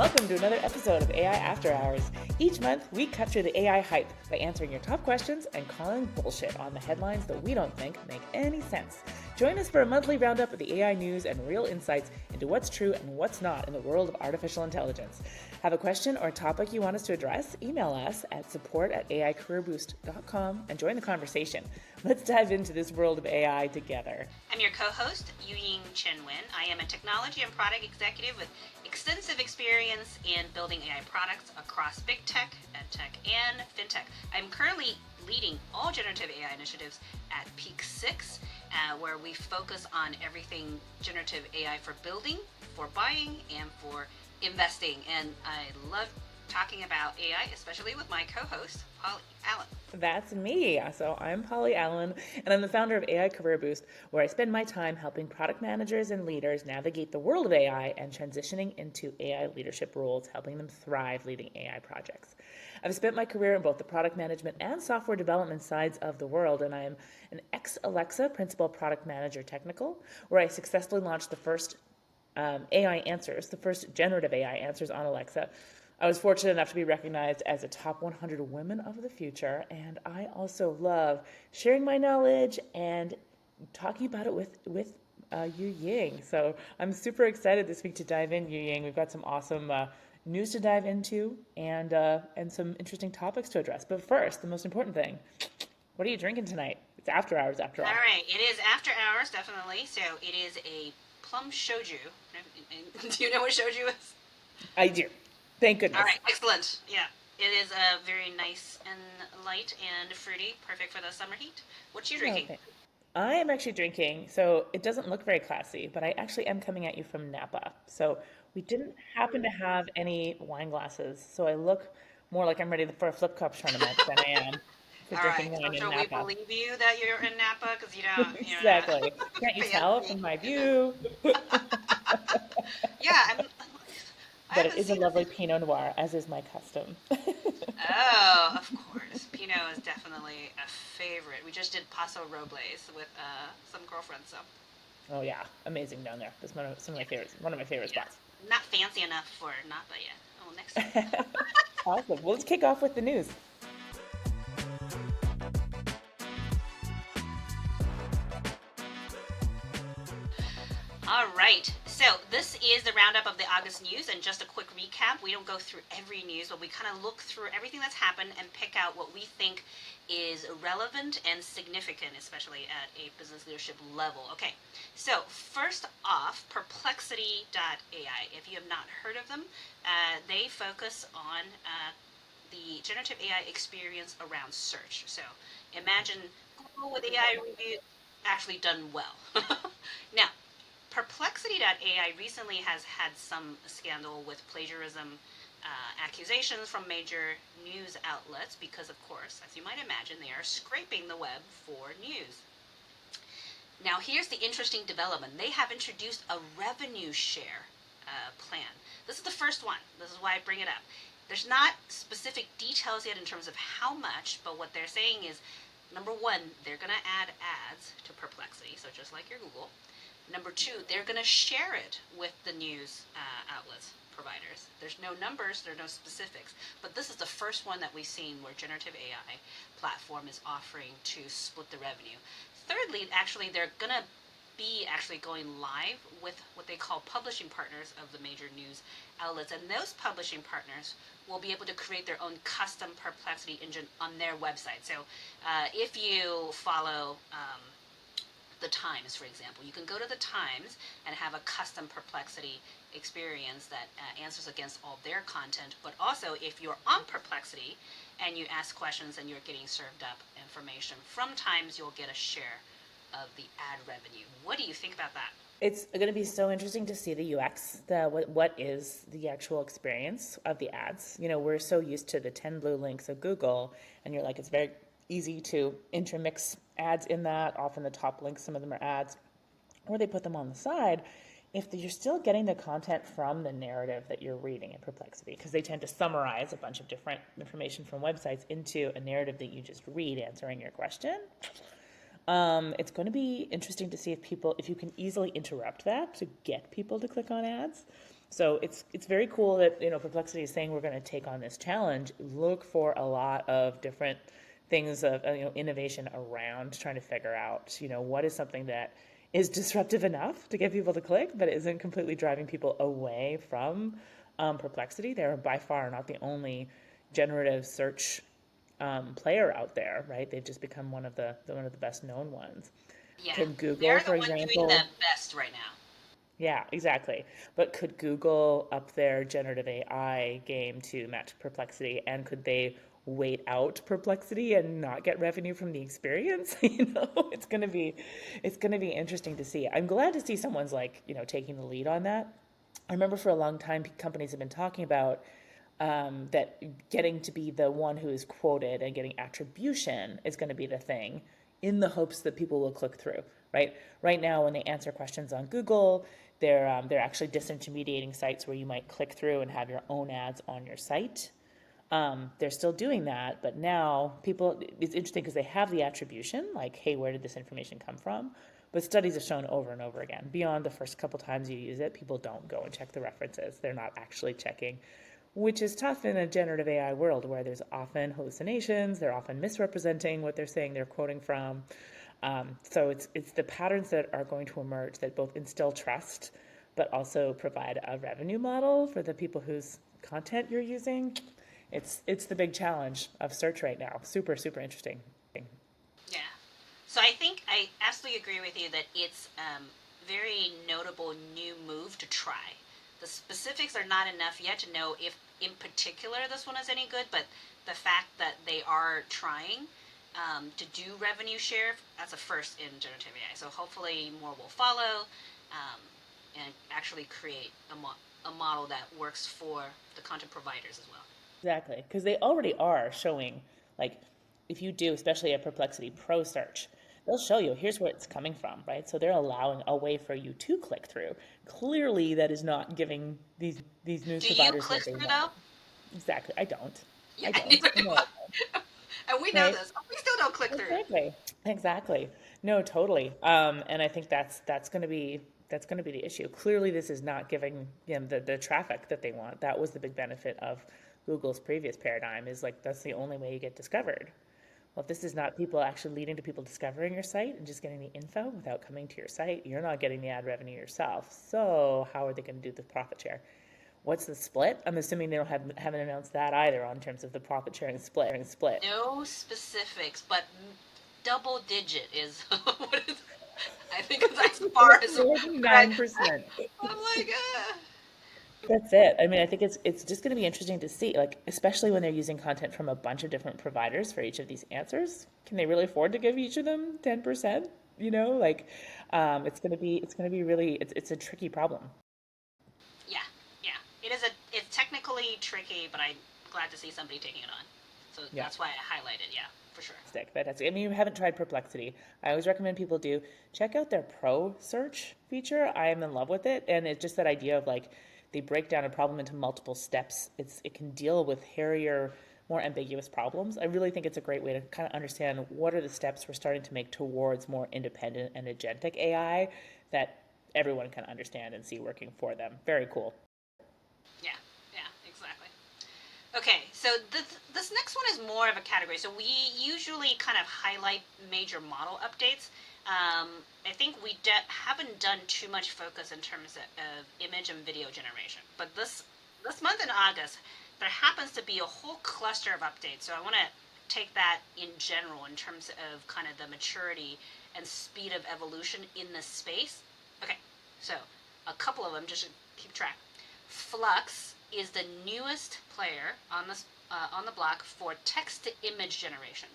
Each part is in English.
welcome to another episode of AI After Hours. Each month, we cut through the AI hype by answering your top questions and calling bullshit on the headlines that we don't think make any sense. Join us for a monthly roundup of the AI news and real insights into what's true and what's not in the world of artificial intelligence. Have a question or a topic you want us to address? Email us at support@aicareerboost.com and join the conversation. Let's dive into this world of AI together. I'm your co-host, Yuying Chen-Wynn. I am a technology and product executive with extensive experience in building AI products across big tech, ed tech, and fintech. I'm currently leading all generative AI initiatives at Peak 6, where we focus on everything generative AI for building, for buying, and for investing. And I love talking about AI, especially with my co-host, Polly Allen. That's me. So I'm Polly Allen, and I'm the founder of AI Career Boost, where I spend my time helping product managers and leaders navigate the world of AI and transitioning into AI leadership roles, helping them thrive leading AI projects. I've spent my career in both the product management and software development sides of the world, and I am an ex-Alexa Principal Product Manager Technical, where I successfully launched the first AI answers, the first generative AI answers on Alexa. I was fortunate enough to be recognized as a top 100 women of the future, and I also love sharing my knowledge and talking about it with Yuying. So I'm super excited this week to dive in, Yuying. We've got some awesome news to dive into and some interesting topics to address. But first, the most important thing, what are you drinking tonight? It's after hours, after all. All right, it is after hours, definitely. So it is a plum shoju. Do you know what shoju is? I do. Thank goodness. All right, excellent. Yeah, it is very nice and light and fruity, perfect for the summer heat. What you drinking? Okay. I am actually drinking, so it doesn't look very classy, but I actually am coming at you from Napa. So we didn't happen to have any wine glasses, so I look more like I'm ready for a flip cup tournament than I am for All right, drinking so wine in shall we Napa. believe you that you're in Napa because you're not Exactly. Can't you tell fancy? from my view? Yeah, I But it haven't is a seen lovely Pinot Noir, as is my custom. Oh, of course. Pinot is definitely a favorite. We just did Paso Robles with some girlfriends, so Oh yeah, amazing down there. That's some of my yeah, favorites. One of my favorite yeah. spots. Not fancy enough for Napa yet. Oh, next time. Awesome. Well, let's kick off with the news. All right. So this is the roundup of the August news, and just a quick recap. We don't go through every news, but we kind of look through everything that's happened and pick out what we think is relevant and significant, especially at a business leadership level. Okay. So first off, Perplexity.ai. If you have not heard of them, they focus on the generative AI experience around search. So imagine Google with AI review actually done well. Now, Perplexity.ai recently has had some scandal with plagiarism accusations from major news outlets because, of course, as you might imagine, they are scraping the web for news. Now, here's the interesting development. They have introduced a revenue share plan. This is the first one. This is why I bring it up. There's not specific details yet in terms of how much, but what they're saying is, number one, they're going to add ads to Perplexity, so just like your Google. Number two, they're going to share it with the news outlets providers. There's no numbers, there are no specifics, but this is the first one that we've seen where generative AI platform is offering to split the revenue. Thirdly, actually, they're going to be actually going live with what they call publishing partners of the major news outlets, and those publishing partners will be able to create their own custom Perplexity engine on their website. So if you follow the Times, for example, you can go to the Times and have a custom Perplexity experience that answers against all their content. But also, if you're on Perplexity and you ask questions and you're getting served up information from Times, you'll get a share of the ad revenue. What do you think about that? It's going to be so interesting to see the UX, what is the actual experience of the ads. You know, we're so used to the 10 blue links of Google, and you're like, it's very easy to intermix ads in that. Often the top links, some of them are ads, or they put them on the side. If you're still getting the content from the narrative that you're reading in Perplexity, because they tend to summarize a bunch of different information from websites into a narrative that you just read answering your question, it's going to be interesting to see if you can easily interrupt that to get people to click on ads. So it's very cool that Perplexity is saying we're going to take on this challenge. Look for a lot of different things of innovation around trying to figure out what is something that is disruptive enough to get people to click, but isn't completely driving people away from Perplexity. They're by far not the only generative search player out there, right? They've just become one of the best known ones. Yeah, Can Google, they're for the one doing the example, best right now. yeah, exactly. But could Google up their generative AI game to match Perplexity, and could they wait out Perplexity and not get revenue from the experience? It's gonna be interesting to see. I'm glad to see someone's like, taking the lead on that. I remember for a long time companies have been talking about that getting to be the one who is quoted and getting attribution is going to be the thing in the hopes that people will click through, right? Right now, when they answer questions on Google, they're actually disintermediating sites where you might click through and have your own ads on your site. They're still doing that, but now people, it's interesting because they have the attribution, like, hey, where did this information come from? But studies have shown over and over again, beyond the first couple times you use it, people don't go and check the references. They're not actually checking, which is tough in a generative AI world where there's often hallucinations, they're often misrepresenting what they're saying they're quoting from. So it's the patterns that are going to emerge that both instill trust, but also provide a revenue model for the people whose content you're using. It's the big challenge of search right now. Super, super interesting. Yeah. So I think I absolutely agree with you that it's very notable new move to try. The specifics are not enough yet to know if, in particular, this one is any good. But the fact that they are trying to do revenue share, that's a first in generative AI. So hopefully more will follow, and actually create a model that works for the content providers as well. Exactly, because they already are showing, like, if you do, especially a Perplexity Pro search, they'll show you here's where it's coming from, right? So they're allowing a way for you to click through. Clearly, that is not giving these news Do you providers click what they through want. though? Exactly, I don't. Yeah, I don't. neither I do know I I. And we don't. know Right? this. We still don't click through. Exactly. Exactly. No, totally. And I think that's going to be the issue. Clearly, this is not giving them the traffic that they want. That was the big benefit of Google's previous paradigm. Is like that's the only way you get discovered. Well, if this is not people actually leading to people discovering your site and just getting the info without coming to your site, you're not getting the ad revenue yourself. So how are they going to do the profit share? What's the split? I'm assuming they don't haven't announced that either on terms of the profit sharing split. No specifics, but double digit is what is. I think it's as far as More than what I. 9%. I'm like, That's it. I mean, I think it's just going to be interesting to see, like, especially when they're using content from a bunch of different providers for each of these answers. Can they really afford to give each of them 10%? Like, it's going to be really, it's a tricky problem. yeah, yeah. It's technically tricky, but I'm glad to see somebody taking it on. So Yeah. that's why I highlighted. Yeah, for sure. Fantastic. I mean, you haven't tried Perplexity. I always recommend people do check out their Pro search feature. I am in love with it, and it's just that idea of like they break down a problem into multiple steps. It can deal with hairier, more ambiguous problems. I really think it's a great way to kind of understand what are the steps we're starting to make towards more independent and agentic AI that everyone can understand and see working for them. Very cool. Yeah, yeah, exactly. Okay, so this next one is more of a category. So we usually kind of highlight major model updates. I think we haven't done too much focus in terms of image and video generation. But this month in August, there happens to be a whole cluster of updates. So I want to take that in general in terms of kind of the maturity and speed of evolution in this space. Okay, so a couple of them just to keep track. Flux is the newest player on the block for text to image generation.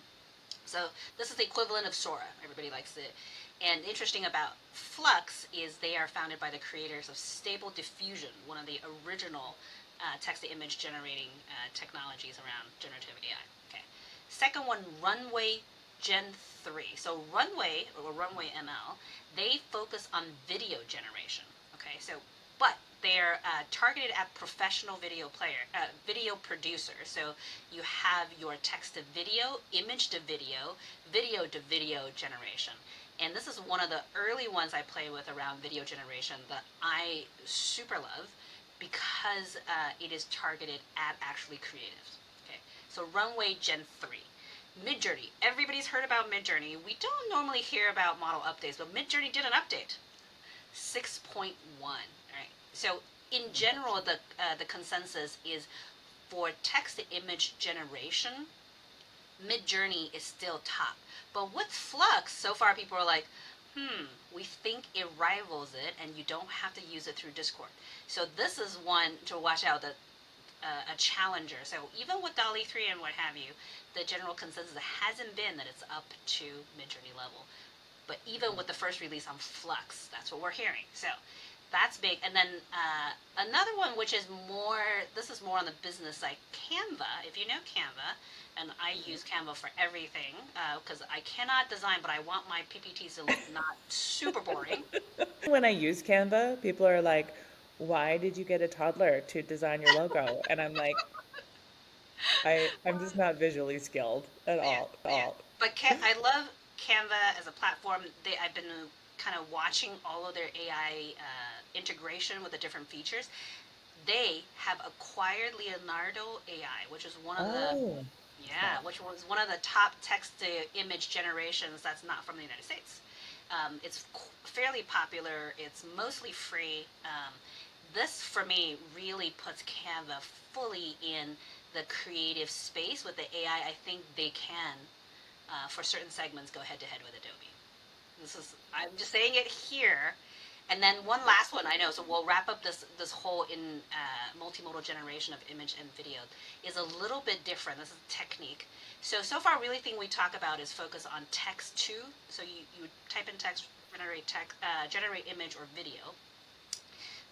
So this is the equivalent of Sora. Everybody likes it. And interesting about Flux is they are founded by the creators of Stable Diffusion, one of the original text to image generating technologies around generative AI. Okay. Second one, Runway Gen 3. So Runway or Runway ML, they focus on video generation. Okay, so but they're targeted at professional video producers. So you have your text to video, image to video to video generation. And this is one of the early ones I play with around video generation that I super love because it is targeted at actually creatives. Okay, so Runway Gen 3. Midjourney. Everybody's heard about Midjourney. We don't normally hear about model updates, but Midjourney did an update. 6.1. Right. So in general, the consensus is for text to image generation, Midjourney is still top. But with Flux, so far people are like, we think it rivals it, and you don't have to use it through Discord. So this is one to watch out, that a challenger. So even with DALL-E 3 and what have you, the general consensus hasn't been that it's up to Midjourney level. But even with the first release on Flux, that's what we're hearing. So that's big. And then another one, which is more, this is more on the business side, Canva. If you know Canva, and I use Canva for everything because I cannot design, but I want my PPTs to look not super boring. When I use Canva, people are like, why did you get a toddler to design your logo? And I'm like, I'm just not visually skilled at Yeah, all. yeah. But I love Canva as a platform. I've been kind of watching all of their AI integration with the different features. They have acquired Leonardo AI, which is one of the Oh, which was one of the top text to image generations that's not from the United States. It's fairly popular. It's mostly free. This, for me, really puts Canva fully in the creative space with the AI. I think they can, for certain segments, go head to head with Adobe. I'm just saying it here. And then one last one I know, so we'll wrap up this whole in multimodal generation of image and video is a little bit different. This is technique. So far, really thing we talk about is focus on text to. So you type in text, generate image or video.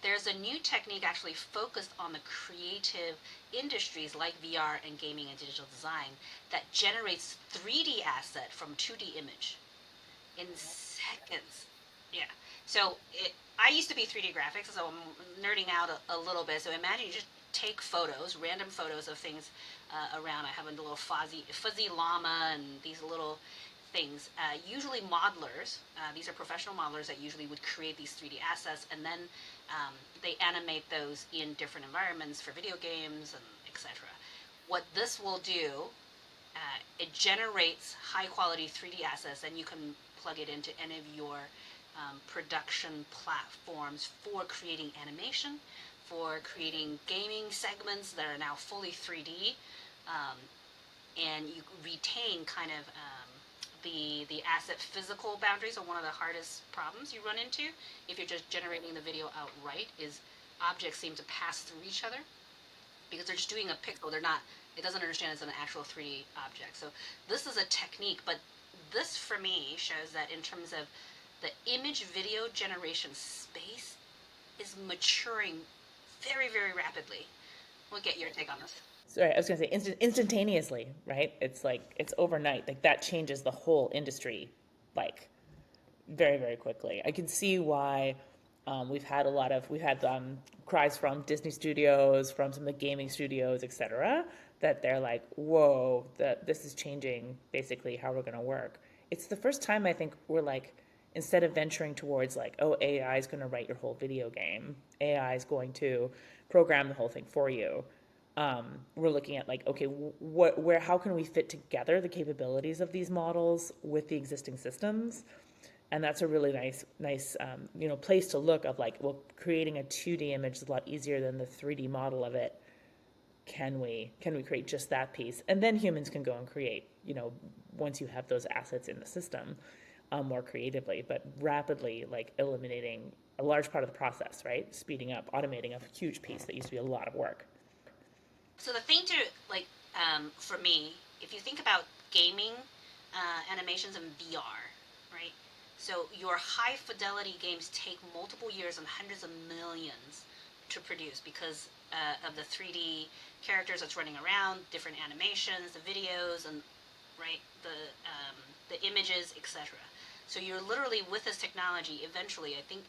There's a new technique actually focused on the creative industries like VR and gaming and digital design that generates 3D asset from 2D image in seconds. Yeah. So I used to be 3D graphics, so I'm nerding out a little bit. So imagine you just take photos, random photos of things around. I have a little fuzzy llama and these little things. Usually modelers, these are professional modelers that usually would create these 3D assets, and then they animate those in different environments for video games and etc. What this will do, it generates high quality 3D assets, and you can plug it into any of your production platforms for creating animation, for creating gaming segments that are now fully 3D, and you retain kind of the asset physical boundaries are one of the hardest problems you run into if you're just generating the video outright. Is objects seem to pass through each other because they're just doing a pixel. They're not. It doesn't understand it's an actual 3D object. So this is a technique, but this for me shows that in terms of the image video generation space is maturing very, very rapidly. We'll get your take on this. sorry, I was gonna say instantaneously, right? It's like it's overnight. Like that changes the whole industry, like very, very quickly. I can see why we've had cries from Disney studios, from some of the gaming studios, etc., that they're like, whoa, that this is changing basically how we're going to work. It's the first time I think we're like, instead of venturing towards like, oh, AI is going to write your whole video game, AI is going to program the whole thing for you. We're looking at like, okay, how can we fit together the capabilities of these models with the existing systems? And that's a really nice place to look of like, well, creating a 2D image is a lot easier than the 3D model of it. Can we create just that piece, and then humans can go and create, once you have those assets in the system, more creatively, but rapidly, like eliminating a large part of the process, right? Speeding up, automating a huge piece that used to be a lot of work. So the thing to like, for me, if you think about gaming animations in VR, right? So your high fidelity games take multiple years and hundreds of millions to produce because of the 3D characters that's running around, different animations, the videos, and right the images, etc. So you're literally with this technology. Eventually, I think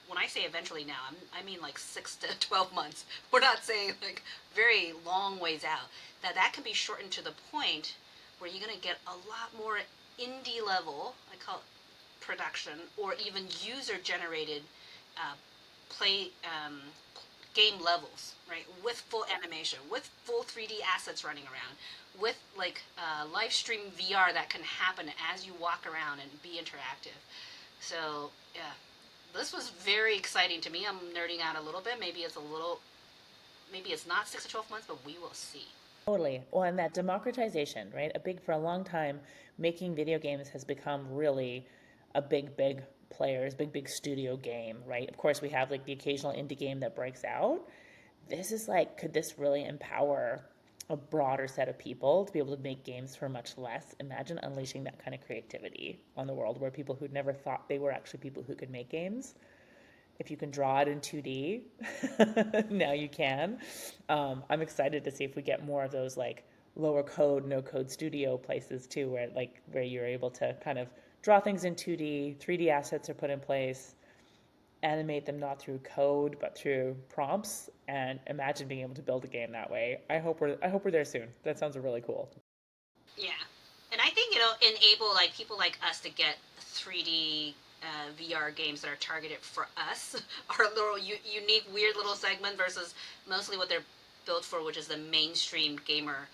when I say eventually now, I mean like 6 to 12 months. We're not saying like very long ways out. That can be shortened to the point where you're gonna get a lot more indie level, I call it production, or even user generated play game levels, right? With full animation, with full 3D assets running around, with like live stream VR that can happen as you walk around and be interactive. So yeah, this was very exciting to me. I'm nerding out a little bit. Maybe it's not 6 to 12 months, but we will see. Totally. Well, and that democratization, right? For a long time, making video games has become really a big players, big studio game, right? Of course, we have like the occasional indie game that breaks out. This is like, could this really empower a broader set of people to be able to make games for much less? Imagine unleashing that kind of creativity on the world where people who'd never thought they were actually people who could make games, if you can draw it in 2D, now you can. I'm excited to see if we get more of those like lower code, no code studio places too, where you're able to kind of draw things in 2D, 3D assets are put in place, animate them not through code but through prompts, and imagine being able to build a game that way. I hope we're there soon. That sounds really cool. Yeah, and I think it'll enable like people like us to get 3D VR games that are targeted for us, our little unique, weird little segment versus mostly what they're built for, which is the mainstream gamer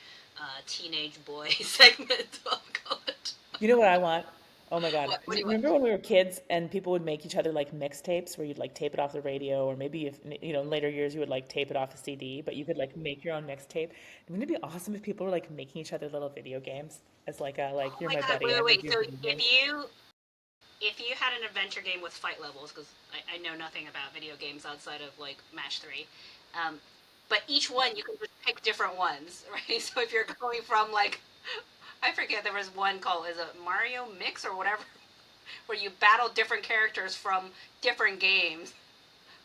teenage boy segment. I'll call it. You know what I want? Oh my God. What do you want? Remember when we were kids and people would make each other like mixtapes where you'd like tape it off the radio, or maybe if, in later years you would like tape it off a CD, but you could like make your own mixtape. Wouldn't it be awesome if people were like making each other little video games as like Oh you're my my god! buddy, Wait, I wait, make wait. you So video games. if you had an adventure game with fight levels, because I know nothing about video games outside of like Match 3, um, but each one you can just pick different ones, right? So if you're going from like, I forget, there was one called, is it Mario Mix or whatever, where you battle different characters from different games.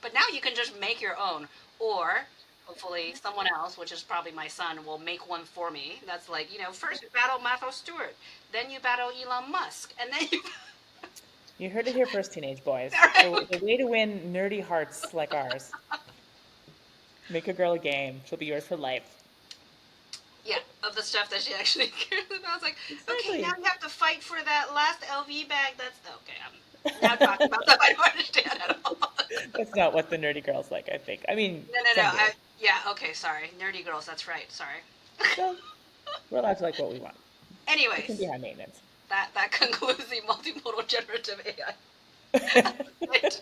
But now you can just make your own, or hopefully someone else, which is probably my son, will make one for me. That's like, first you battle Martha Stewart, then you battle Elon Musk, and then you. You heard it here first, teenage boys. All right, The way to win nerdy hearts like ours, make a girl a game. She'll be yours for life. yeah, of the stuff that she actually cares about. I was like, okay, now Exactly. you have to fight for that last LV bag. That's okay. I'm now talking about stuff I don't understand at all. That's not what the nerdy girls like, I think. I mean, No, no, no. some do. Yeah, okay, sorry. Nerdy girls, that's right. Sorry. So we're allowed to like what we want. It can be Anyways, high maintenance. that concludes the multimodal generative AI. Right.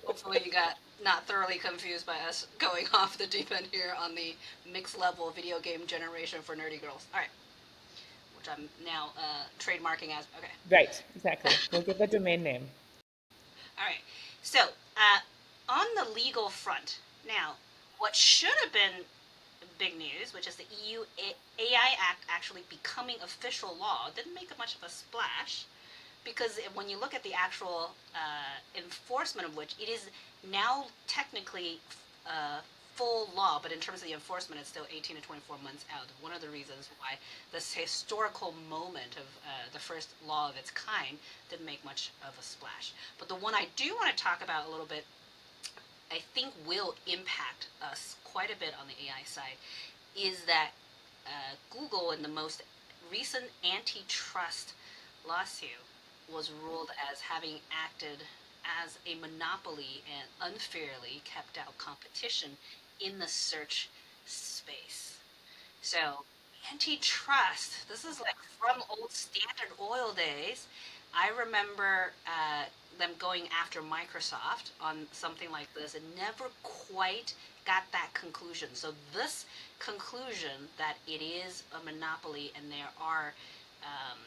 Hopefully you got not thoroughly confused by us going off the deep end here on the mixed level video game generation for nerdy girls. All right, which I'm now trademarking as. Okay. Right, exactly. We'll give a domain name. All right. So, on the legal front, now, what should have been big news, which is the EU AI Act actually becoming official law, didn't make much of a splash because when you look at the actual enforcement of which, it is now technically uh, full law, but in terms of the enforcement, it's still 18 to 24 months out. One of the reasons why this historical moment of the first law of its kind didn't make much of a splash. But the one I do want to talk about a little bit, I think will impact us quite a bit on the AI side, is that Google in the most recent antitrust lawsuit was ruled as having acted as a monopoly and unfairly kept out competition in the search space. So, antitrust, this is like from old Standard Oil days. I remember them going after Microsoft on something like this and never quite got that conclusion. So, this conclusion that it is a monopoly and there are um,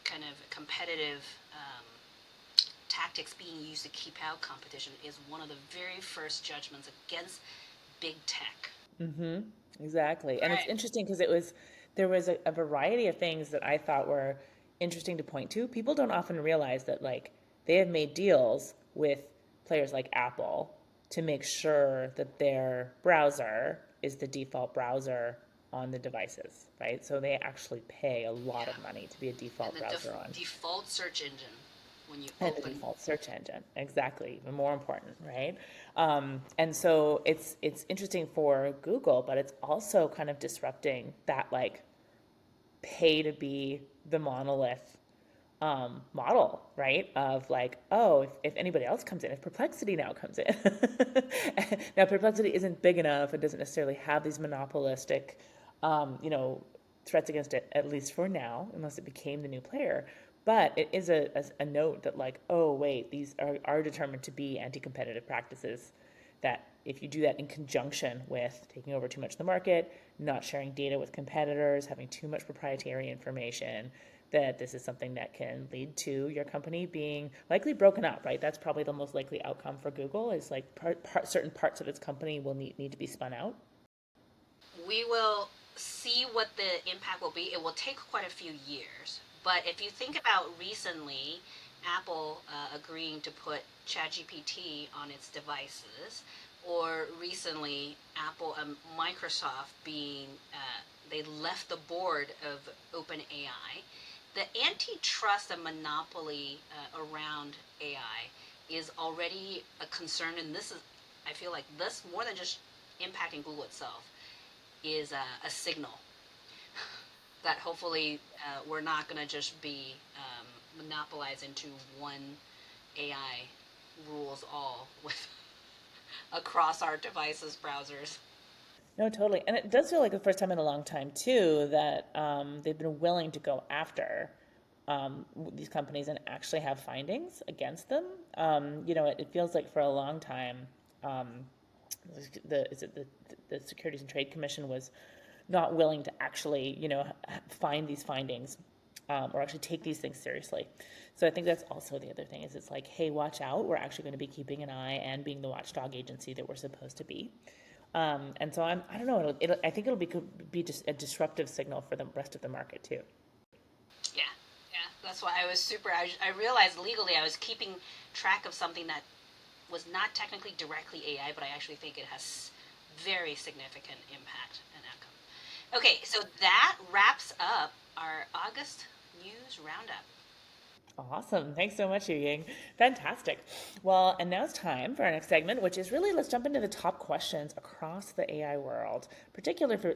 kind of competitive tactics being used to keep out competition is one of the very first judgments against big tech. Mm-hmm. Exactly. All And it's right. interesting because there was a variety of things that I thought were interesting to point to. People don't often realize that like they have made deals with players like Apple to make sure that their browser is the default browser on the devices, right? So they actually pay a lot Yeah. of money to be a And default the browser on. default search engine when you And the open. default search engine, exactly, even more important, right? And so it's interesting for Google, but it's also kind of disrupting that like pay to be the monolith model, right? Of like, oh, if anybody else comes in, if Perplexity now comes in, now Perplexity isn't big enough and doesn't necessarily have these monopolistic, you know, threats against it, at least for now, unless it became the new player. But it is a note that like, oh, wait, these are determined to be anti-competitive practices that if you do that in conjunction with taking over too much of the market, not sharing data with competitors, having too much proprietary information, that this is something that can lead to your company being likely broken up, right? That's probably the most likely outcome for Google is like certain parts of its company will need to be spun out. We will see what the impact will be. It will take quite a few years. But if you think about recently, Apple agreeing to put ChatGPT on its devices, or recently Apple and Microsoft being, they left the board of OpenAI, the antitrust and monopoly around AI is already a concern. And this is, I feel like this, more than just impacting Google itself, is a signal that hopefully we're not going to just be monopolized into one AI rules all with across our devices, browsers. No, totally. And it does feel like the first time in a long time, too, that they've been willing to go after these companies and actually have findings against them. You know, it feels like for a long time, um, is it the Securities and Trade Commission was not willing to actually, you know, find these findings or actually take these things seriously. So I think that's also the other thing is it's like, hey, watch out. We're actually going to be keeping an eye and being the watchdog agency that we're supposed to be. And so I don't know. I think be just a disruptive signal for the rest of the market too. Yeah, yeah. That's why I was super. I realized legally I was keeping track of something that was not technically directly AI, but I actually think it has very significant impact and outcome. Okay, so that wraps up our August news roundup. Awesome. Thanks so much, Yuying. Fantastic. Well, and now it's time for our next segment, which is really let's jump into the top questions across the AI world, particularly for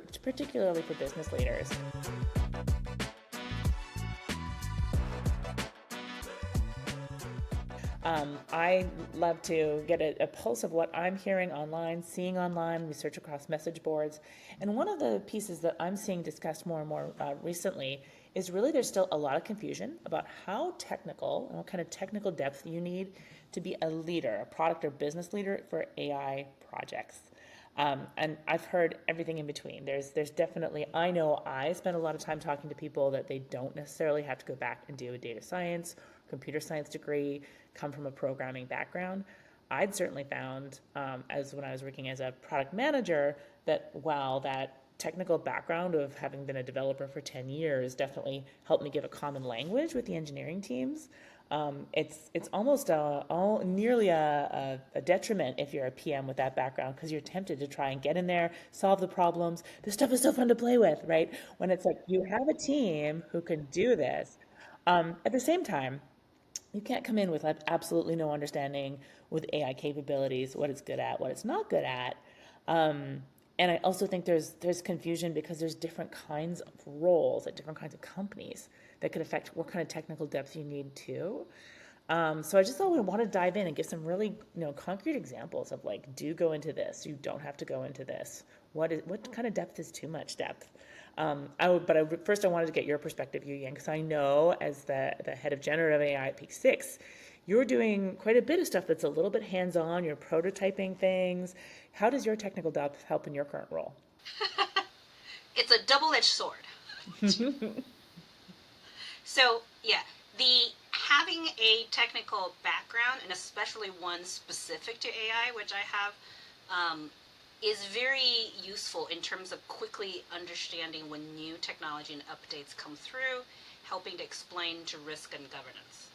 business leaders. I love to get a pulse of what I'm hearing online, seeing online, research across message boards. And one of the pieces that I'm seeing discussed more and more recently is really there's still a lot of confusion about how technical and what kind of technical depth you need to be a leader, a product or business leader for AI projects. And I've heard everything in between. There's definitely, I know I spend a lot of time talking to people that they don't necessarily have to go back and do a data science, computer science degree, come from a programming background. I'd certainly found, as when I was working as a product manager, that while that technical background of having been a developer for 10 years definitely helped me give a common language with the engineering teams. It's almost nearly a detriment if you're a PM with that background because you're tempted to try and get in there, solve the problems. This stuff is so fun to play with, right? When it's like you have a team who can do this. At the same time, you can't come in with absolutely no understanding with AI capabilities, what it's good at, what it's not good at. Um, and I also think there's confusion because there's different kinds of roles at different kinds of companies that could affect what kind of technical depth you need too. So I just thought we want to dive in and give some really concrete examples of like, do go into this. You don't have to go into this. What kind of depth is too much depth? First I wanted to get your perspective, Yuying, because I know as the head of generative AI at Peak Six, you're doing quite a bit of stuff that's a little bit hands-on. You're prototyping things. How does your technical depth help in your current role? It's a double-edged sword. So yeah, the having a technical background and especially one specific to AI, which I have, is very useful in terms of quickly understanding when new technology and updates come through, helping to explain to risk and governance.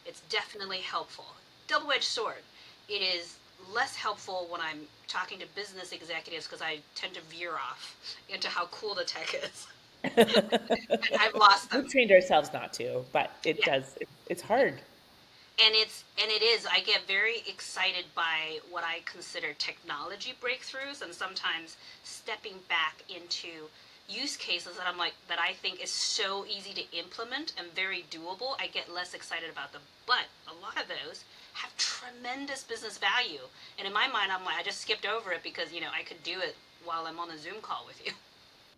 It's definitely helpful. Double-edged sword. It is less helpful when I'm talking to business executives because I tend to veer off into how cool the tech is. And I've lost them. We've trained ourselves not to, but it Yeah. does. It's hard. And it is, I get very excited by what I consider technology breakthroughs, and sometimes stepping back into use cases that I'm like that I think is so easy to implement and very doable, I get less excited about them. But a lot of those have tremendous business value, and in my mind, I'm like I just skipped over it because I could do it while I'm on a Zoom call with you.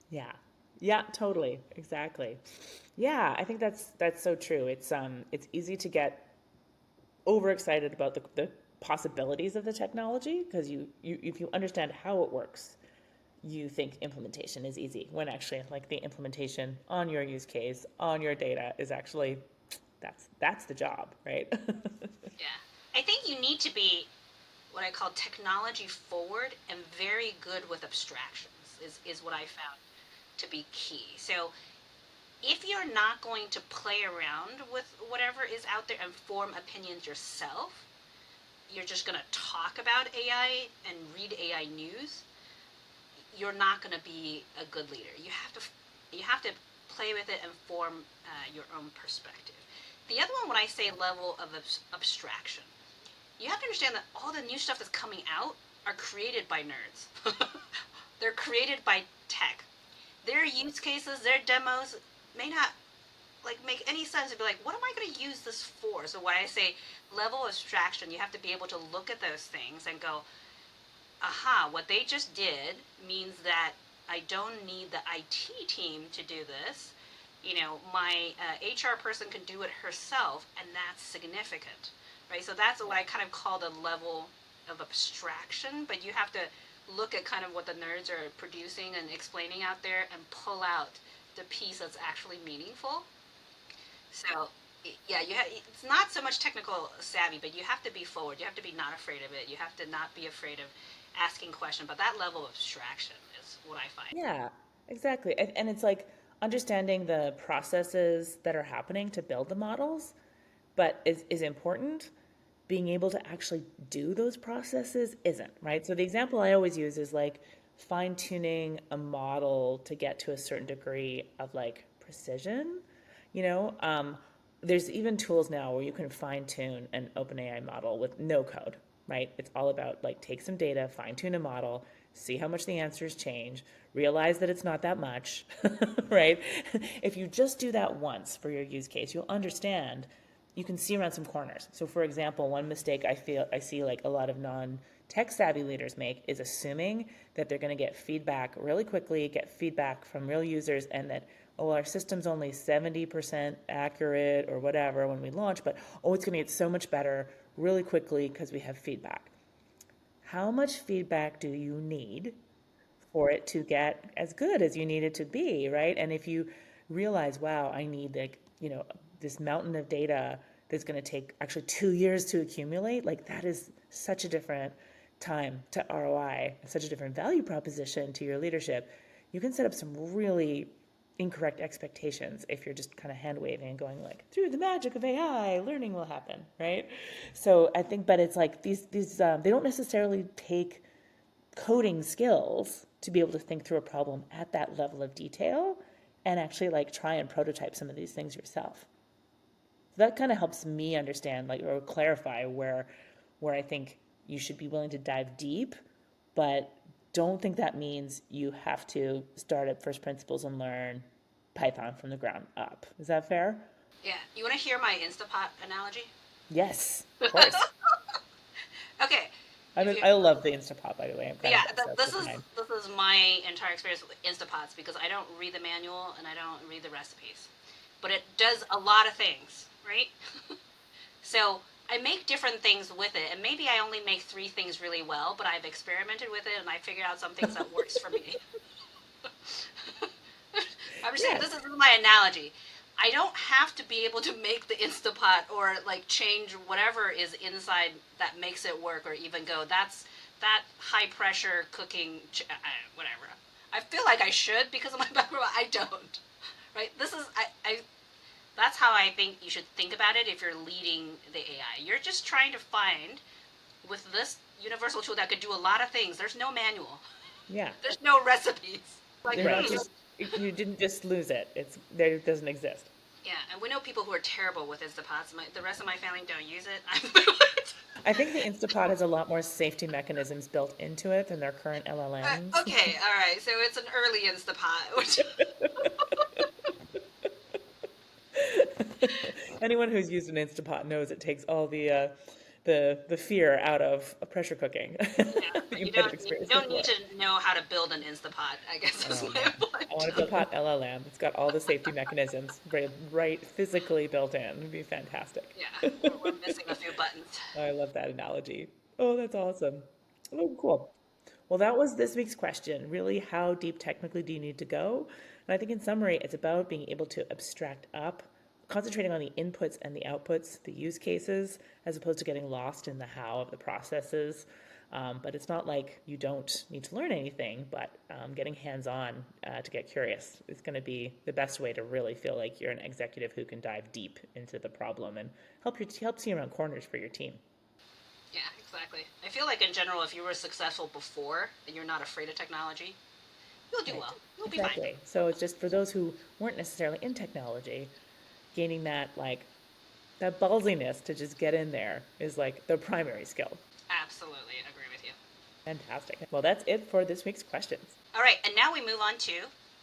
Yeah. Yeah, totally. Exactly. Yeah, I think that's so true. It's easy to get overexcited about the possibilities of the technology because you if you understand how it works, you think implementation is easy when actually like the implementation on your use case, on your data is actually that's the job, right? Yeah, I think you need to be what I call technology forward and very good with abstractions is what I found to be key. So if you're not going to play around with whatever is out there and form opinions yourself, you're just going to talk about AI and read AI news, you're not going to be a good leader. You have to play with it and form your own perspective. The other one, when I say level of abstraction, you have to understand that all the new stuff that's coming out are created by nerds. They're created by tech. Their use cases, their demos may not like make any sense to be like, what am I going to use this for? So when I say level of abstraction, you have to be able to look at those things and go, aha, what they just did means that I don't need the IT team to do this. My HR person can do it herself, and that's significant, right? So that's what I kind of call the level of abstraction, but you have to look at kind of what the nerds are producing and explaining out there and pull out the piece that's actually meaningful. So, yeah, it's not so much technical savvy, but you have to be forward. You have to be not afraid of it. You have to not be afraid of asking questions. But that level of abstraction is what I find. Yeah, exactly. And it's like understanding the processes that are happening to build the models, but is important. Being able to actually do those processes isn't, right? So the example I always use is like fine tuning a model to get to a certain degree of like precision. You know, there's even tools now where you can fine tune an OpenAI model with no code, right? It's all about like take some data, fine tune a model, see how much the answers change, realize that it's not that much, right? If you just do that once for your use case, you'll understand you can see around some corners. So for example, one mistake I see like a lot of non tech savvy leaders make is assuming that they're going to get feedback really quickly, get feedback from real users, and that, oh, our system's only 70% accurate or whatever when we launch, but oh, it's going to get so much better really quickly because we have feedback. How much feedback do you need for it to get as good as you need it to be, right? And if you realize, wow, I need like, this mountain of data that's going to take actually 2 years to accumulate, like that is such a different time to ROI, such a different value proposition to your leadership. You can set up some really incorrect expectations if you're just kind of hand waving and going like through the magic of AI, learning will happen, right? So I think, but it's like these they don't necessarily take coding skills to be able to think through a problem at that level of detail and actually like try and prototype some of these things yourself. So that kind of helps me understand like or clarify where I think you should be willing to dive deep, but don't think that means you have to start at first principles and learn Python from the ground up. Is that fair? Yeah. You want to hear my Instapot analogy? Yes, of course. Okay. If you I love the Instapot, by the way. I'm kind Yeah, of obsessed this with is mine. this is my entire experience with Instapots because I don't read the manual and I don't read the recipes, but it does a lot of things, right? So I make different things with it, and maybe I only make three things really well, but I've experimented with it and I figured out some things that works for me. I'm just saying Yes. this is my analogy. I don't have to be able to make the Instapot or like change whatever is inside that makes it work or even go. That's that high pressure cooking, whatever. I feel like I should because of my background. I don't. Right? This is I. That's how I think you should think about it if you're leading the AI. You're just trying to find with this universal tool that could do a lot of things. There's no manual. Yeah. There's no recipes. Like, They're not just you didn't just lose it. It's there, it doesn't exist. Yeah, and we know people who are terrible with Instapots. The rest of my family don't use it. I think the Instapot has a lot more safety mechanisms built into it than their current LLMs. Okay, all right. So it's an early Instapot, which Anyone who's used an Instapot knows it takes all the fear out of a pressure cooking yeah, that but you you might have you experienced don't need before. to know how to build an Instapot. I guess is Oh my man, I point. want to build a pot LLM. It's got all the safety mechanisms right physically built in. It'd be fantastic. Yeah, we're missing a few buttons. I love that analogy. Oh, that's awesome. Oh, cool. Well, that was this week's question. Really, how deep technically do you need to go? And I think in summary, it's about being able to abstract up, concentrating on the inputs and the outputs, the use cases, as opposed to getting lost in the how of the processes. But it's not like you don't need to learn anything, but getting hands on to get curious is going to be the best way to really feel like you're an executive who can dive deep into the problem and help see around corners for your team. Yeah, exactly. I feel like in general, if you were successful before and you're not afraid of technology, you'll do Right. well. You'll be fine. Exactly. So it's just for those who weren't necessarily in technology, gaining that ballsiness to just get in there is like the primary skill. Absolutely agree with you. Fantastic. Well, that's it for this week's questions. All right, and now we move on to,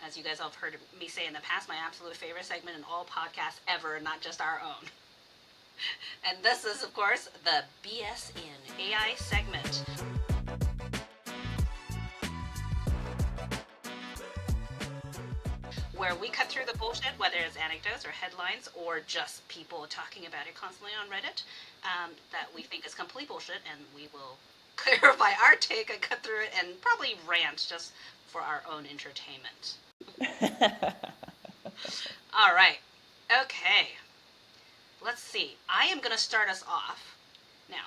as you guys all have heard me say in the past, my absolute favorite segment in all podcasts ever, not just our own. And this is, of course, the BS in AI segment, where we cut through the bullshit, whether it's anecdotes or headlines or just people talking about it constantly on Reddit, that we think is complete bullshit, and we will clarify our take and cut through it and probably rant just for our own entertainment. All right. Okay. Let's see. I am going to start us off. Now,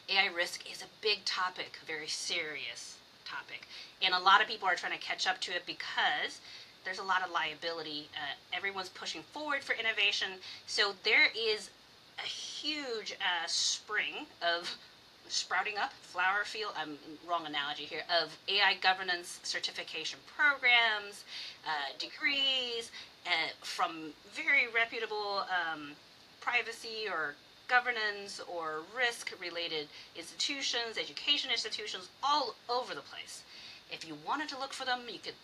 AI risk is a big topic, a very serious topic. And a lot of people are trying to catch up to it because there's a lot of liability. Everyone's pushing forward for innovation. So there is a huge spring of sprouting up, flower field, wrong analogy here, of AI governance certification programs, degrees, from very reputable privacy or governance or risk related institutions, education institutions, all over the place. If you wanted to look for them, you could.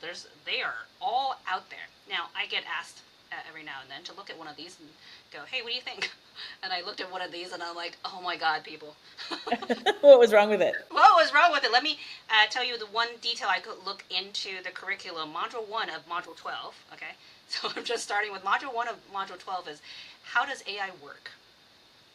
They are all out there. Now, I get asked every now and then to look at one of these and go, "Hey, what do you think?" And I looked at one of these and I'm like, "Oh my God, people, What was wrong with it? what was wrong with it?" Let me tell you the one detail I could look into the curriculum, Module 1 of Module 12. Okay, so I'm just starting with Module 1 of Module 12 is how does AI work?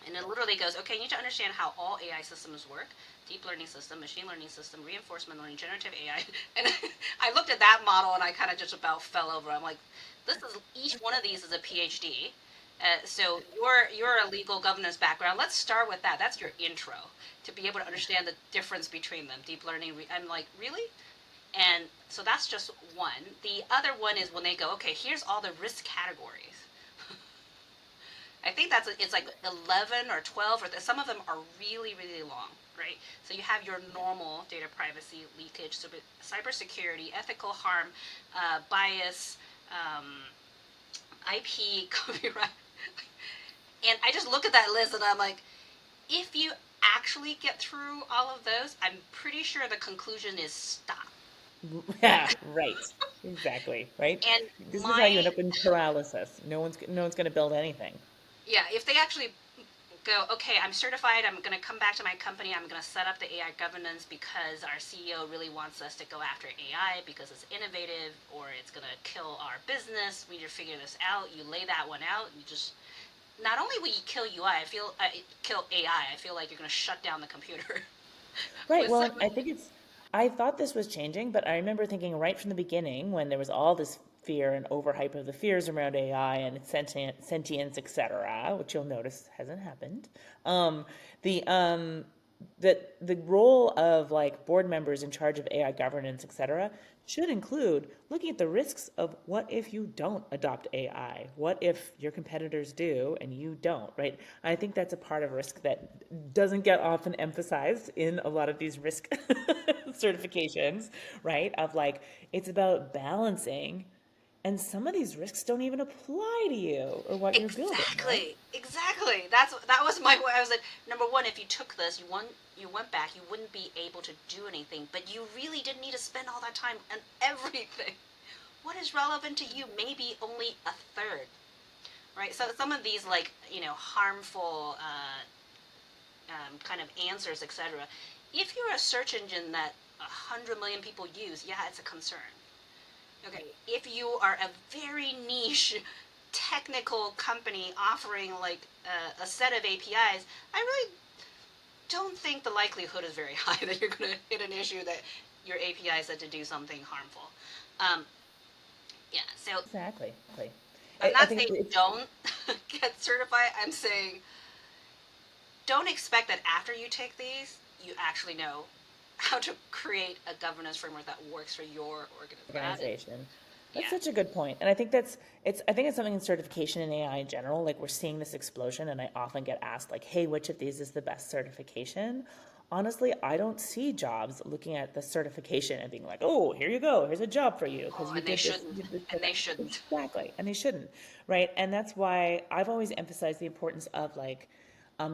And it literally goes, okay, you need to understand how all AI systems work. Deep learning system, machine learning system, reinforcement learning, generative AI. And I looked at that model and I kind of just about fell over. I'm like, this is each one of these is a PhD. So you're a legal governance background. Let's start with that. That's your intro to be able to understand the difference between them. Deep learning. I'm like, really? And so that's just one. The other one is when they go, okay, here's all the risk categories. I think it's like 11 or 12, or some of them are really, really long, right? So you have your normal data privacy, leakage, cybersecurity, ethical harm, bias, IP, copyright. And I just look at that list and I'm like, if you actually get through all of those, I'm pretty sure the conclusion is stop. Yeah, right. Exactly, right? And This is how you end my up in paralysis. No one's going to build anything. yeah, if they actually go, okay, I'm certified, I'm going to come back to my company, I'm going to set up the AI governance because our CEO really wants us to go after AI because it's innovative or it's going to kill our business. We need to figure this out. You lay that one out, you just not only will you kill UI, kill AI. I feel like you're going to shut down the computer. Right. With some, Well, I thought this was changing, but I remember thinking right from the beginning when there was all this fear and overhype of the fears around AI and its sentience, etc., which you'll notice hasn't happened. Um, the that the role of like board members in charge of AI governance, etc., should include looking at the risks of what if you don't adopt AI? What if your competitors do and you don't, right? I think that's a part of risk that doesn't get often emphasized in a lot of these risk certifications, right? Of like, it's about balancing And some of these risks don't even apply to you or what you're building, right? Exactly. That was my way. I was like, number one, if you took this, you went back, you wouldn't be able to do anything. But you really didn't need to spend all that time on everything. What is relevant to you? Maybe only a third, right? So some of these, like, harmful kind of answers, etc. If you're a search engine that 100 million people use, yeah, it's a concern. Okay, if you are a very niche technical company offering like a set of APIs, I really don't think the likelihood is very high that you're going to hit an issue that your API said to do something harmful. Um, yeah, so Exactly. I'm I not think saying don't get certified. I'm saying don't expect that after you take these, you actually know how to create a governance framework that works for your organization. organization. That's Yeah. such a good point. And I think I think it's something in certification in AI in general. Like we're seeing this explosion and I often get asked like, hey, which of these is the best certification? Honestly, I don't see jobs looking at the certification and being like, oh, here you go. Here's a job for you because Oh, and they you shouldn't. did this for And they that. shouldn't. Exactly. And they shouldn't. Right. And that's why I've always emphasized the importance of like,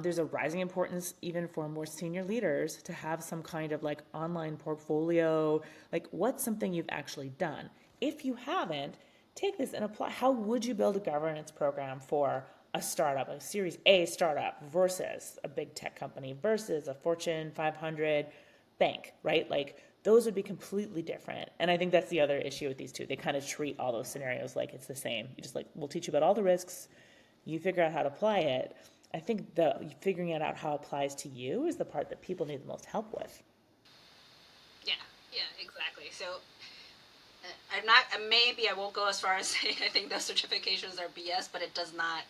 there's a rising importance even for more senior leaders to have some kind of like online portfolio, like what's something you've actually done. If you haven't, take this and apply. How would you build a governance program for a startup, a Series A startup versus a big tech company versus a Fortune 500 bank, right? Like those would be completely different. And I think that's the other issue with these two. They kind of treat all those scenarios like it's the same. You just like, we'll teach you about all the risks, you figure out how to apply it. I think the figuring it out how it applies to you is the part that people need the most help with. Yeah, yeah, exactly. So I'm not. Maybe I won't go as far as saying I think those certifications are BS, but it does not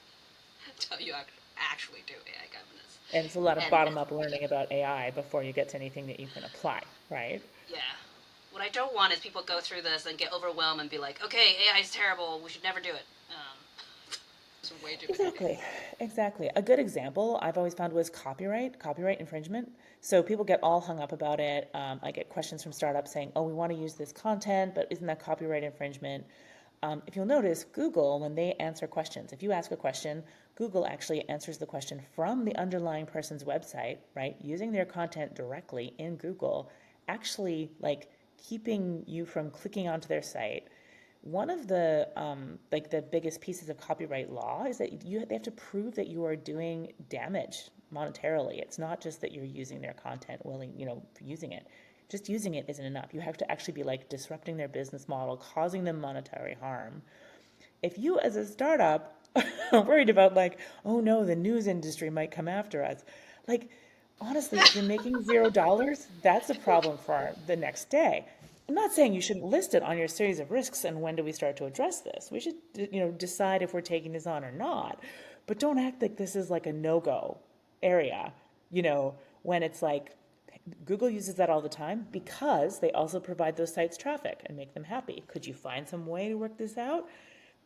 tell you how to actually do AI governance. And it's a lot of And bottom up learning about AI before you get to anything that you can apply, right? yeah, what I don't want is people go through this and get overwhelmed and be like, okay, AI is terrible. We should never do it. It's way too many. Exactly. Exactly. A good example I've always found was copyright infringement. So people get all hung up about it. I get questions from startups saying, oh, we want to use this content, but isn't that copyright infringement? If you'll notice, Google, when they answer questions, if you ask a question, Google actually answers the question from the underlying person's website, right? Using their content directly in Google, actually like keeping you from clicking onto their site. One of the like the biggest pieces of copyright law is that they have to prove that you are doing damage monetarily. It's not just that you're using their content, using it. Just using it isn't enough. You have to actually be like disrupting their business model, causing them monetary harm. If you as a startup are worried about like, oh no, the news industry might come after us, like honestly, if you're making $0, that's a problem for the next day. I'm not saying you shouldn't list it on your series of risks and when do we start to address this. We should, decide if we're taking this on or not. But don't act like this is like a no-go area, when it's like Google uses that all the time because they also provide those sites traffic and make them happy. Could you find some way to work this out?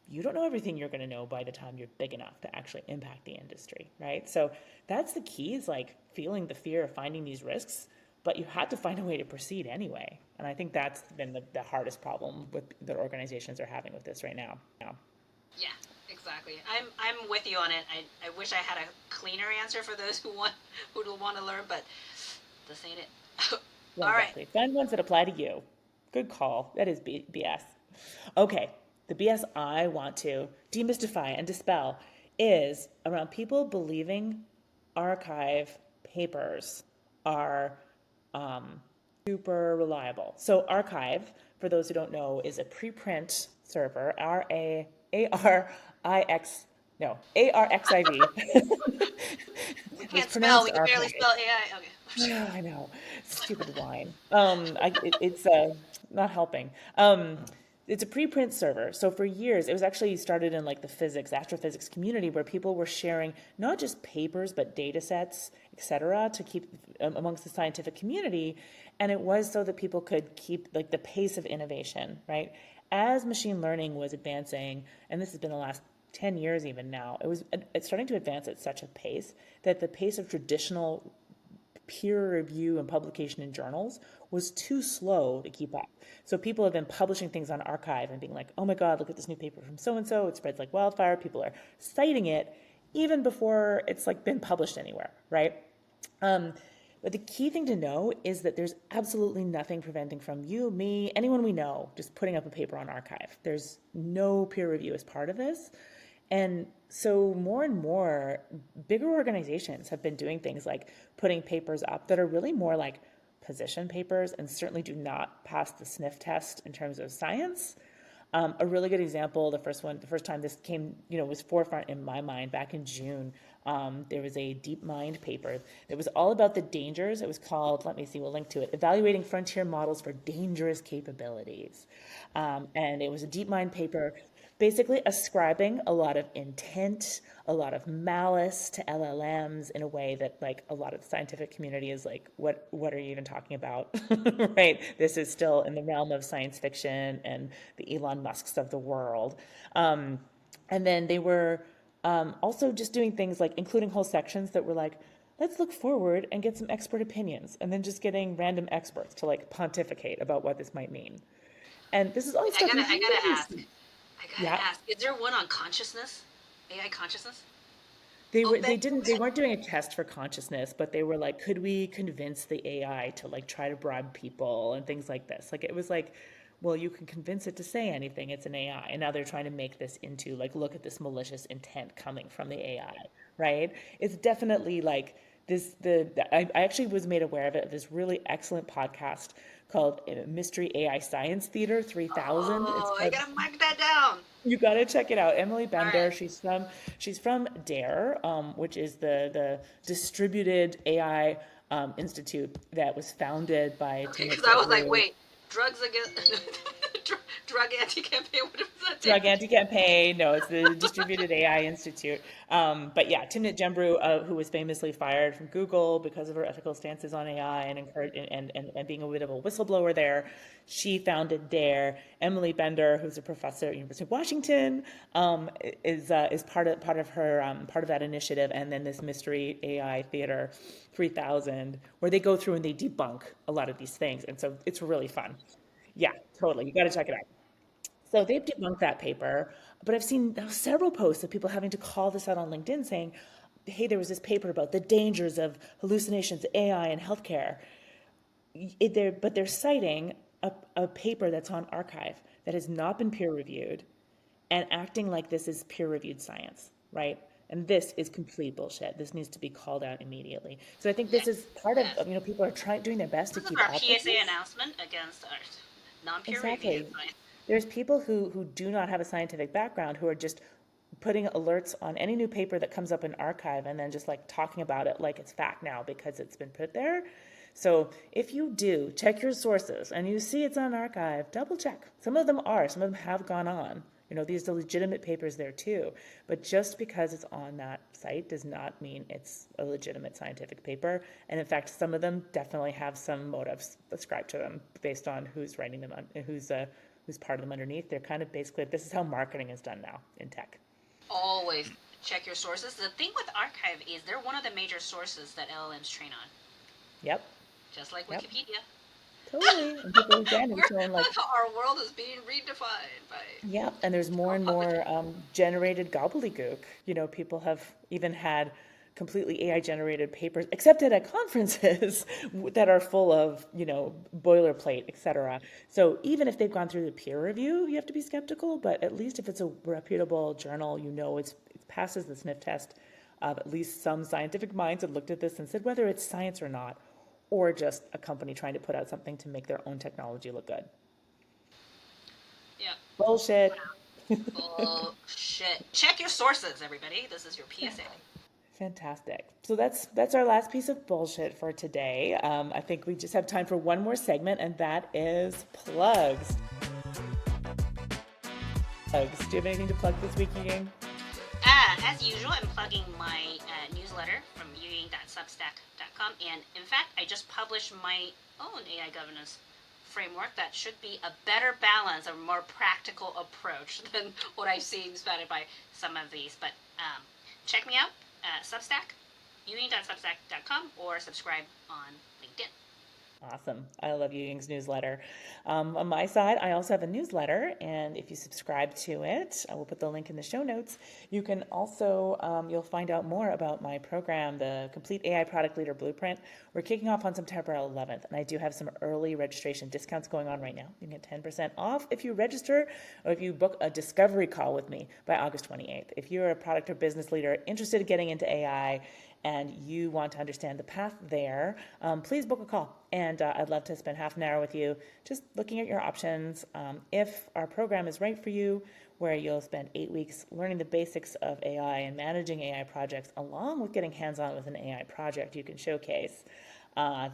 You don't know everything you're going to know by the time you're big enough to actually impact the industry, right? So that's the key is like feeling the fear of finding these risks, but you have to find a way to proceed anyway. And I think that's been the hardest problem that organizations are having with this right now. Yeah, exactly. I'm with you on it. I wish I had a cleaner answer for those who want to learn, but this ain't it. Yeah, All right. exactly. Find ones that apply to you. Good call. That is BS. Okay, the BS I want to demystify and dispel is around people believing archive papers are super reliable. So archive, for those who don't know, is a preprint server, R-A-R-I-X, no, A-R-X-I-V. We It's can't spell. pronounced We can barely archive. spell AI. Okay. Yeah, I know. Stupid wine. It's not helping. It's a preprint server. So for years, it was actually started in like the astrophysics community where people were sharing not just papers, but data sets, et cetera, to keep amongst the scientific community. And it was so that people could keep like the pace of innovation, right? As machine learning was advancing, and this has been the last 10 years even now, it's starting to advance at such a pace that the pace of traditional peer review and publication in journals was too slow to keep up. So people have been publishing things on archive and being like, oh my God, look at this new paper from so and so. It spreads like wildfire. People are citing it even before it's like been published anywhere, right? Um, but the key thing to know is that there's absolutely nothing preventing from you, me, anyone we know, just putting up a paper on archive. There's no peer review as part of this. And so more and more bigger organizations have been doing things like putting papers up that are really more like position papers and certainly do not pass the sniff test in terms of science. A really good example, the first time this came, was forefront in my mind back in June. There was a DeepMind paper that was all about the dangers. It was called, let me see, we'll link to it, Evaluating Frontier Models for Dangerous Capabilities. And it was a DeepMind paper basically ascribing a lot of intent, a lot of malice to LLMs in a way that like a lot of the scientific community is like, what are you even talking about? Right? This is still in the realm of science fiction and the Elon Musks of the world. And then they were also just doing things like including whole sections that were like, let's look forward and get some expert opinions, and then just getting random experts to like pontificate about what this might mean. And this is all Wait, stuff you I gotta never ask. see. I Yeah. gotta ask. Is there one on consciousness? AI consciousness? Oh, They weren't doing a test for consciousness, but they were like, could we convince the AI to like try to bribe people and things like this? Like it was like, well, you can convince it to say anything, it's an AI. And now they're trying to make this into like, look at this malicious intent coming from the AI, right? It's definitely like I actually was made aware of it, this really excellent podcast called Mystery AI Science Theater 3000. It's oh, I called, gotta mark that down. you got to check it out. Emily All Bender, right. she's from DARE, which is the Distributed AI Institute that was founded by Okay, Timnit because I was like, Gebru. wait, drugs against drug anti-campaign. What does that Drug take? Anti-Campaign. No, it's the Distributed AI Institute. But yeah, Timnit Gebru, who was famously fired from Google because of her ethical stances on AI and and being a bit of a whistleblower there, she founded DARE. Emily Bender, who's a professor at University of Washington, is part of that initiative. And then this Mystery AI Theater 3000, where they go through and they debunk a lot of these things, and so it's really fun. Yeah, totally. You got to check it out. So they've debunked that paper, but I've seen now several posts of people having to call this out on LinkedIn saying, hey, there was this paper about the dangers of hallucinations, AI, and healthcare. But they're citing a paper that's on archive that has not been peer reviewed and acting like this is peer reviewed science, right? And this is complete bullshit. This needs to be called out immediately. So I think this is Yes, part of, yes. people are doing their best to This is keep our up with PSA this. announcement against our non-peer reviewed Exactly. science. There's people who do not have a scientific background who are just putting alerts on any new paper that comes up in archive and then just like talking about it like it's fact now because it's been put there. So if you do check your sources and you see it's on archive, double check. Some of them have gone on. These are legitimate papers there too. But just because it's on that site does not mean it's a legitimate scientific paper. And in fact, some of them definitely have some motives ascribed to them based on who's writing them and who's part of them underneath. They're kind of basically, this is how marketing is done now in tech. Always check your sources. The thing with archive is they're one of the major sources that LLMs train on, Yep. just like Yep. Wikipedia. Totally. And people again are showing like, Our world is being redefined by yeah, and there's more and puppetry. more generated gobbledygook. People have even had completely AI generated papers accepted at conferences that are full of, boilerplate, etc. So even if they've gone through the peer review, you have to be skeptical. But at least if it's a reputable journal, it passes the sniff test of at least some scientific minds have looked at this and said whether it's science or not, or just a company trying to put out something to make their own technology look good. Yeah. Bullshit. Bullshit. Check your sources, everybody. This is your PSA. Fantastic. So that's our last piece of bullshit for today. I think we just have time for one more segment, and that is plugs. Plugs. Do you have anything to plug this week, Ying? As usual, I'm plugging my newsletter from yuying.substack.com. And in fact, I just published my own AI governance framework that should be a better balance, a more practical approach than what I've seen spouted by some of these. But check me out, Substack, yuying.substack.com or subscribe on LinkedIn. Awesome. I love Yuying's newsletter. On my side, I also have a newsletter, and if you subscribe to it, I will put the link in the show notes. You can also, you'll find out more about my program, the Complete AI Product Leader Blueprint. We're kicking off on September 11th, and I do have some early registration discounts going on right now. You can get 10% off if you register or if you book a discovery call with me by August 28th. If you're a product or business leader interested in getting into AI, and you want to understand the path there, please book a call. And I'd love to spend half an hour with you just looking at your options. If our program is right for you, where you'll spend 8 weeks learning the basics of AI and managing AI projects, along with getting hands-on with an AI project you can showcase,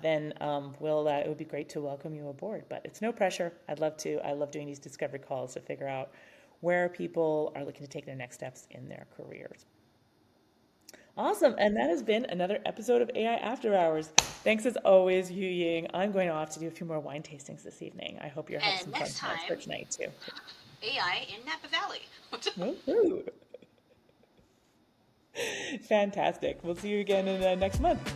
then it would be great to welcome you aboard. But it's no pressure. I love doing these discovery calls to figure out where people are looking to take their next steps in their careers. Awesome. And that has been another episode of AI After Hours. Thanks as always, Yu Ying. I'm going off to do a few more wine tastings this evening. I hope you have And some fun next plans for time, tonight, too. AI in Napa Valley. Woo-hoo. Fantastic. We'll see you again in next month.